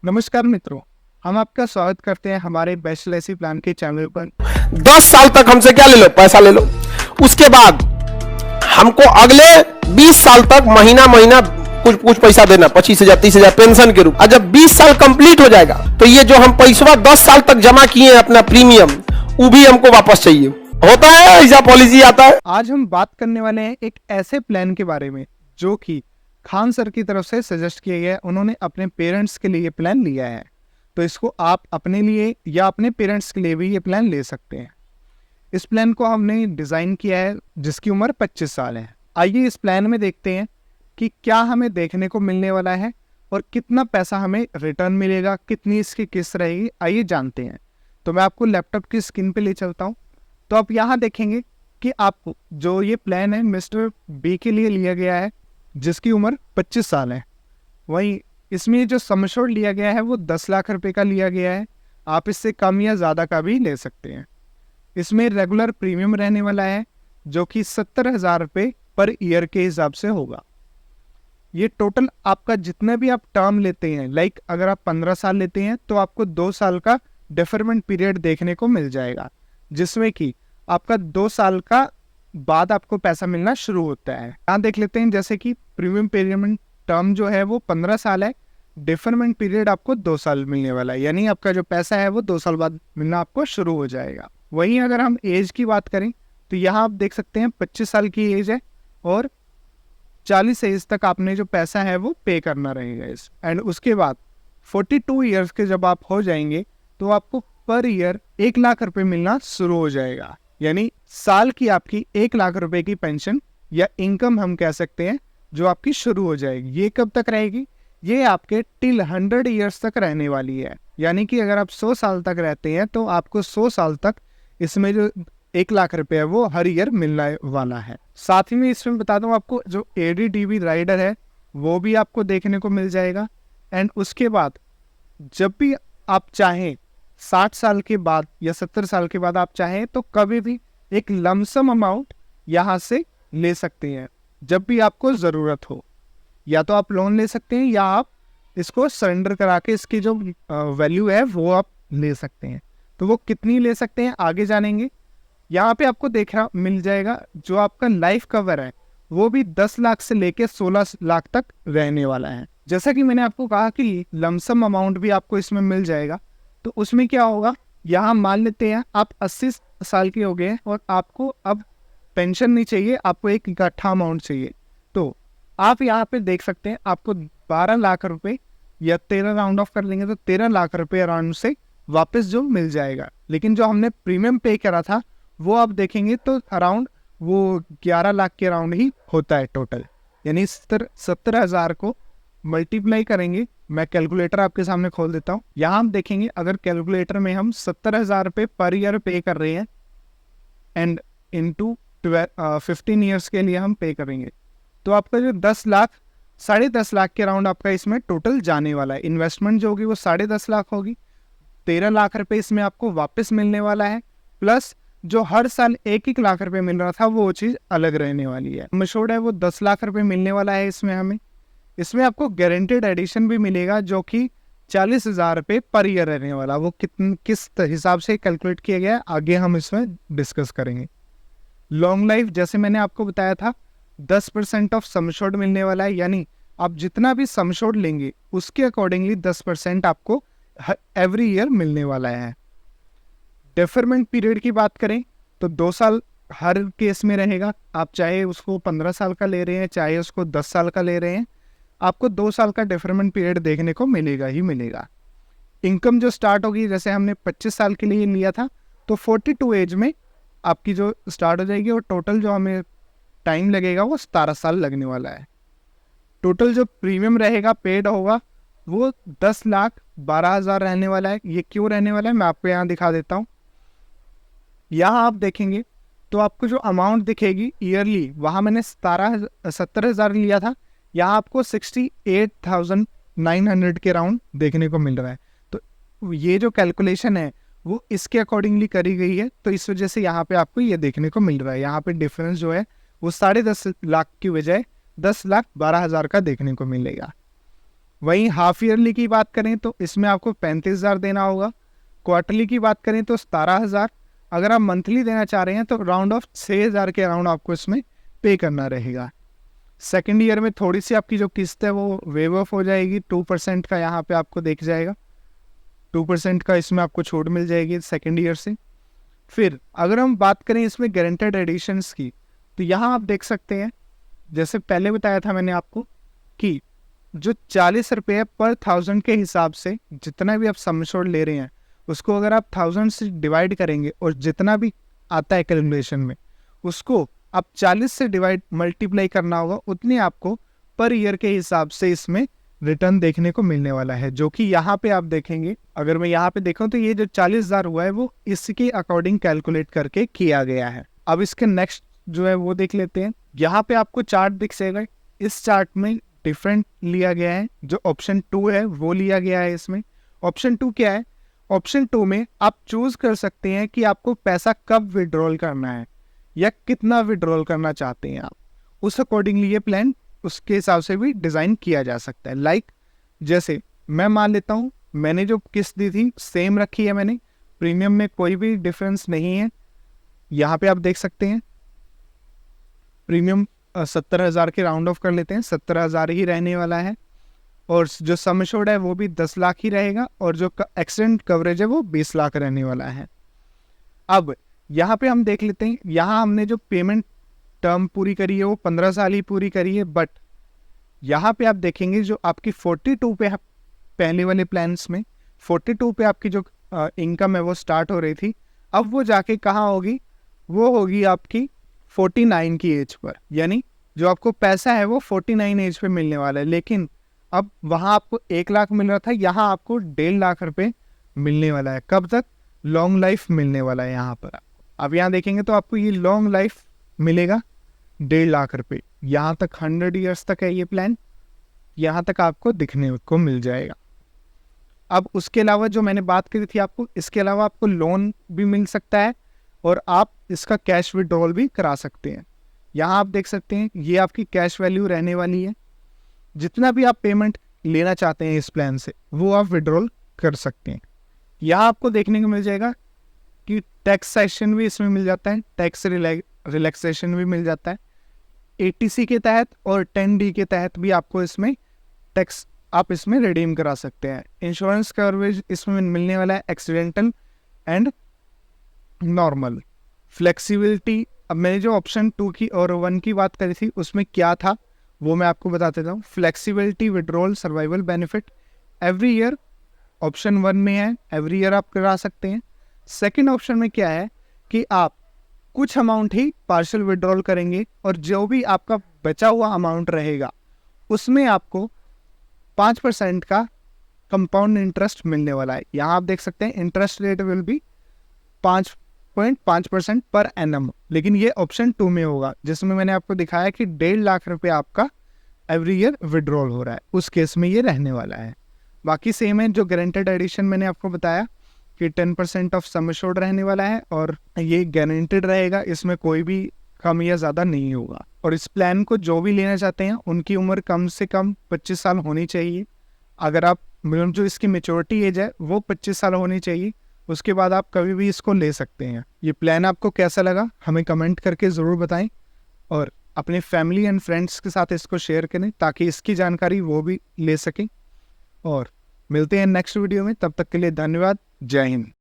नमस्कार मित्रों, हम आपका स्वागत करते हैं हमारे बेस्ट एलआईसी प्लान के चैनल पर। 10 साल तक हमसे क्या ले लो, पैसा ले लो। उसके बाद हमको अगले 20 साल तक महीना महीना कुछ कुछ पैसा देना, 25,000 30,000 पेंशन के रूप। और जब 20 साल कंप्लीट हो जाएगा तो ये जो हम पैसा 10 साल तक जमा किए हैं अपना प्रीमियम, वो भी हमको वापस चाहिए। होता है ऐसा पॉलिसी आता है। आज हम बात करने वाले हैं एक ऐसे प्लान के बारे में जो कि खान सर की तरफ से सजेस्ट किया गया है। उन्होंने अपने पेरेंट्स के लिए ये प्लान लिया है, तो इसको आप अपने लिए या अपने पेरेंट्स के लिए भी ये प्लान ले सकते हैं। इस प्लान को हमने डिज़ाइन किया है जिसकी उम्र 25 साल है। आइए इस प्लान में देखते हैं कि क्या हमें देखने को मिलने वाला है और कितना पैसा हमें रिटर्न मिलेगा, कितनी इसकी किस्त रहेगी। आइए जानते हैं। तो मैं आपको लैपटॉप की स्क्रीन पे ले चलता हूँ। तो आप यहाँ देखेंगे कि आपको जो ये प्लान है मिस्टर बी के लिए लिया गया है जिसकी उम्र 25 साल है। वहीं इसमें जो सम एश्योर्ड लिया गया है वो 10 लाख रुपए का लिया गया है। आप इससे कम या ज़्यादा का भी ले सकते हैं। इसमें रेगुलर प्रीमियम रहने वाला है जो कि 70,000 रुपये पर ईयर के हिसाब से होगा। ये टोटल आपका जितना भी आप टर्म लेते हैं, लाइक अगर आप 15 साल लेते हैं तो आपको 2 साल का डेफरमेंट पीरियड देखने को मिल जाएगा, जिसमें कि आपका 2 साल का बाद आपको पैसा मिलना शुरू होता है। यहाँ देख लेते हैं जैसे कि प्रीमियम पेमेंट टर्म जो है वो 15 साल है, डेफरमेंट पीरियड आपको 2 साल मिलने वाला है, यानी आपका जो पैसा है वो 2 साल बाद मिलना आपको शुरू हो जाएगा। वहीं अगर हम एज की बात करें तो यहाँ आप देख सकते हैं 25 साल की एज है और 40 एज तक आपने जो पैसा है वो पे करना रहेगा इस। एंड उसके बाद 42 ईयर्स के जब आप हो जाएंगे तो आपको पर ईयर 1 लाख रुपए मिलना शुरू हो जाएगा, यानी साल की आपकी 1 लाख रुपए की पेंशन या इनकम हम कह सकते हैं जो आपकी शुरू हो जाएगी। ये कब तक रहेगी? ये आपके टिल 100 ईयर्स तक रहने वाली है, यानी कि अगर आप 100 साल तक रहते हैं तो आपको 100 साल तक इसमें जो 1 लाख रुपए है वो हर ईयर मिलने वाला है। साथ ही में इसमें बता दूं आपको जो ADDV राइडर है वो भी आपको देखने को मिल जाएगा। एंड उसके बाद जब भी आप चाहें 60 साल के बाद या 70 साल के बाद आप चाहें तो कभी भी एक लमसम अमाउंट यहाँ से ले सकते हैं जब भी आपको ज़रूरत हो। या तो आप लोन ले सकते हैं या आप इसको सरेंडर करा के इसकी जो वैल्यू है वो आप ले सकते हैं। तो वो कितनी ले सकते हैं आगे जानेंगे। यहाँ पे आपको देखना मिल जाएगा जो आपका लाइफ कवर है वो भी 10 लाख से लेके 16 लाख तक रहने वाला है। जैसा कि मैंने आपको कहा कि लमसम अमाउंट भी आपको इसमें मिल जाएगा। तो उसमें क्या होगा, यहाँ मान लेते हैं आप 80 साल के हो गए और आपको अब पेंशन नहीं चाहिए, आपको एक इकट्ठा अमाउंट चाहिए। तो आप यहाँ पे देख सकते हैं आपको 12 लाख रुपए या 13 राउंड ऑफ कर लेंगे तो 13 लाख रुपए अराउंड से वापस जो मिल जाएगा। लेकिन जो हमने प्रीमियम पे करा था वो आप देखेंगे तो अराउंड वो 11 लाख के अराउंड ही होता है टोटल, यानी 70,000 को मल्टीप्लाई करेंगे। मैं कैलकुलेटर आपके सामने खोल देता हूँ। यहाँ हम देखेंगे अगर कैलकुलेटर में हम 70,000 रुपये पर ईयर पे कर रहे हैं एंड इनटू 15 ईयर्स के लिए हम पे करेंगे तो आपका जो 10 लाख 10.5 लाख के राउंड आपका इसमें टोटल जाने वाला है। इन्वेस्टमेंट जो होगी वो 10.5 लाख होगी। 13 लाख रुपए इसमें आपको वापस मिलने वाला है, प्लस जो हर साल 1-1 लाख रुपए मिल रहा था वो चीज़ अलग रहने वाली है। मशहूर है वो 10 लाख रुपए मिलने वाला है इसमें हमें। इसमें आपको गारंटेड एडिशन भी मिलेगा जो कि 40,000 रुपये पर ईयर रहने वाला। वो किस हिसाब से कैलकुलेट किया गया है आगे हम इसमें डिस्कस करेंगे। लॉन्ग लाइफ जैसे मैंने आपको बताया था 10% ऑफ सम एश्योर्ड मिलने वाला है, यानी आप जितना भी सम एश्योर्ड लेंगे उसके अकॉर्डिंगली 10% आपको एवरी ईयर मिलने वाला है। डेफरमेंट पीरियड की बात करें तो 2 साल हर केस में रहेगा। आप चाहे उसको 15 साल का ले रहे हैं चाहे उसको 10 साल का ले रहे हैं, आपको 2 साल का डेफरमेंट पीरियड देखने को मिलेगा ही मिलेगा। इनकम जो स्टार्ट होगी जैसे हमने 25 साल के लिए लिया था तो 42 एज में आपकी जो स्टार्ट हो जाएगी और टोटल जो हमें टाइम लगेगा वो 17 साल लगने वाला है। टोटल जो प्रीमियम रहेगा पेड होगा वो 10,12,000 रहने वाला है। ये क्यों रहने वाला है मैं आपको यहाँ दिखा देता हूँ। यहाँ आप देखेंगे तो आपको जो अमाउंट दिखेगी ईयरली वहाँ मैंने 70,000 लिया था, यहाँ आपको 68,900 के राउंड देखने को मिल रहा है। तो ये जो कैलकुलेशन है वो इसके अकॉर्डिंगली करी गई है, तो इस वजह से यहाँ पे आपको ये देखने को मिल रहा है। यहाँ पे डिफरेंस जो है वो 10.5 लाख की बजाय 10,12,000 का देखने को मिलेगा। वहीं हाफ ईयरली की बात करें तो इसमें आपको 35,000 देना होगा। क्वार्टरली की बात करें तो 17,000। अगर आप मंथली देना चाह रहे हैं तो राउंड ऑफ 6,000 के अराउंड आपको इसमें पे करना रहेगा। सेकेंड ईयर में थोड़ी सी आपकी जो किस्त है वो वेव ऑफ हो जाएगी, 2% का यहाँ पे आपको देख जाएगा, 2% का इसमें आपको छूट मिल जाएगी सेकेंड ईयर से। फिर अगर हम बात करें इसमें गारंटेड एडिशंस की, तो यहाँ आप देख सकते हैं जैसे पहले बताया था मैंने आपको कि जो 40 रुपये पर 1000 के हिसाब से जितना भी आप सम एश्योर्ड ले रहे हैं उसको अगर आप 1000 से डिवाइड करेंगे और जितना भी आता है कैलकुलेशन में उसको आप 40 से डिवाइड मल्टीप्लाई करना होगा, उतने आपको पर ईयर के हिसाब से इसमें रिटर्न देखने को मिलने वाला है। जो कि यहाँ पे आप देखेंगे, अगर मैं यहाँ पे देखूं तो ये जो 40,000 हुआ है वो इसके अकॉर्डिंग कैलकुलेट करके किया गया है। अब इसके नेक्स्ट जो है वो देख लेते हैं। यहाँ पे आपको चार्ट दिख जाएगा, इस चार्ट में डिफरेंट लिया गया है। जो ऑप्शन 2 है वो लिया गया है इसमें। ऑप्शन 2 क्या है? ऑप्शन 2 में आप चूज कर सकते हैं कि आपको पैसा कब विड्रॉल करना है या कितना विड्रॉल करना चाहते हैं आप, उस अकॉर्डिंगली ये प्लान उसके हिसाब से भी डिज़ाइन किया जा सकता है। लाइक जैसे मैं मान लेता हूँ मैंने जो किस्त दी थी सेम रखी है मैंने, प्रीमियम में कोई भी डिफरेंस नहीं है। यहाँ पे आप देख सकते हैं प्रीमियम 70,000 के राउंड ऑफ कर लेते हैं, 70,000 ही रहने वाला है। और जो सम एश्योर्ड है वो भी 10 लाख ही रहेगा और जो एक्सीडेंट कवरेज है वो 20 लाख रहने वाला है। अब यहाँ पे हम देख लेते हैं, यहाँ हमने जो पेमेंट टर्म पूरी करी है वो 15 साल ही पूरी करी है। बट यहाँ पे आप देखेंगे जो आपकी 42 पे पहले वाले प्लान्स में 42 पे आपकी जो इनकम है वो स्टार्ट हो रही थी, अब वो जाके कहाँ होगी? वो होगी आपकी 49 की एज पर, यानी जो आपको पैसा है वो 49 एज पे मिलने वाला है। लेकिन अब वहाँ आपको 1 लाख मिल रहा था, यहाँ आपको 1.5 लाख रुपए मिलने वाला है। कब तक? लॉन्ग लाइफ मिलने वाला है यहाँ पर। अब यहाँ देखेंगे तो आपको ये लॉन्ग लाइफ मिलेगा 1.5 लाख रुपए, यहाँ तक 100 ईयर्स तक है ये प्लान, यहाँ तक आपको दिखने को मिल जाएगा। अब उसके अलावा जो मैंने बात करी थी आपको, इसके अलावा आपको लोन भी मिल सकता है और आप इसका कैश विड्रॉल भी करा सकते हैं। यहाँ आप देख सकते हैं ये आपकी कैश वैल्यू रहने वाली है। जितना भी आप पेमेंट लेना चाहते हैं इस प्लान से वो आप विड्रॉल कर सकते हैं। यहाँ आपको देखने को मिल जाएगा कि टैक्स सेशन भी इसमें मिल जाता है, टैक्स रिलैक्सेशन भी मिल जाता है। ATC के तहत और 10D के तहत भी आपको इसमें टैक्स आप इसमें रिडीम करा सकते हैं। इंश्योरेंस कवरेज इसमें मिलने वाला है एक्सीडेंटल एंड नॉर्मल। फ्लेक्सिबिलिटी, अब मैंने जो ऑप्शन 2 की और 1 की बात करी थी उसमें क्या था वो मैं आपको बता देता हूँ। Flexibility withdrawal survival benefit every year option 1 में है, एवरी ईयर आप करा सकते हैं। सेकंड ऑप्शन में क्या है कि आप कुछ अमाउंट ही पार्शियल विड्रॉल करेंगे और जो भी आपका बचा हुआ अमाउंट रहेगा उसमें आपको 5% का कंपाउंड इंटरेस्ट मिलने वाला है। यहाँ आप देख सकते हैं interest rate will be 5.5% per annum, लेकिन ये ऑप्शन 2 में होगा जिसमें मैंने आपको दिखाया कि 1.5 लाख रुपए आपका एवरी ईयर विड्रॉल हो रहा है, उस केस में ये रहने वाला है। बाकी सेम है, जो गारंटेड एडिशन मैंने आपको बताया कि 10% ऑफ सम एश्योर्ड रहने वाला है और ये गारंटेड रहेगा, इसमें कोई भी कम या ज़्यादा नहीं होगा। और इस प्लान को जो भी लेना चाहते हैं उनकी उम्र कम से कम 25 साल होनी चाहिए। अगर आप मिनिमम जो इसकी मेच्योरिटी एज है वो 25 साल होनी चाहिए, उसके बाद आप कभी भी इसको ले सकते हैं। ये प्लान आपको कैसा लगा हमें कमेंट करके ज़रूर बताएं और अपने फैमिली एंड फ्रेंड्स के साथ इसको शेयर करें ताकि इसकी जानकारी वो भी ले सकें। और मिलते हैं नेक्स्ट वीडियो में, तब तक के लिए धन्यवाद। जय हिंद।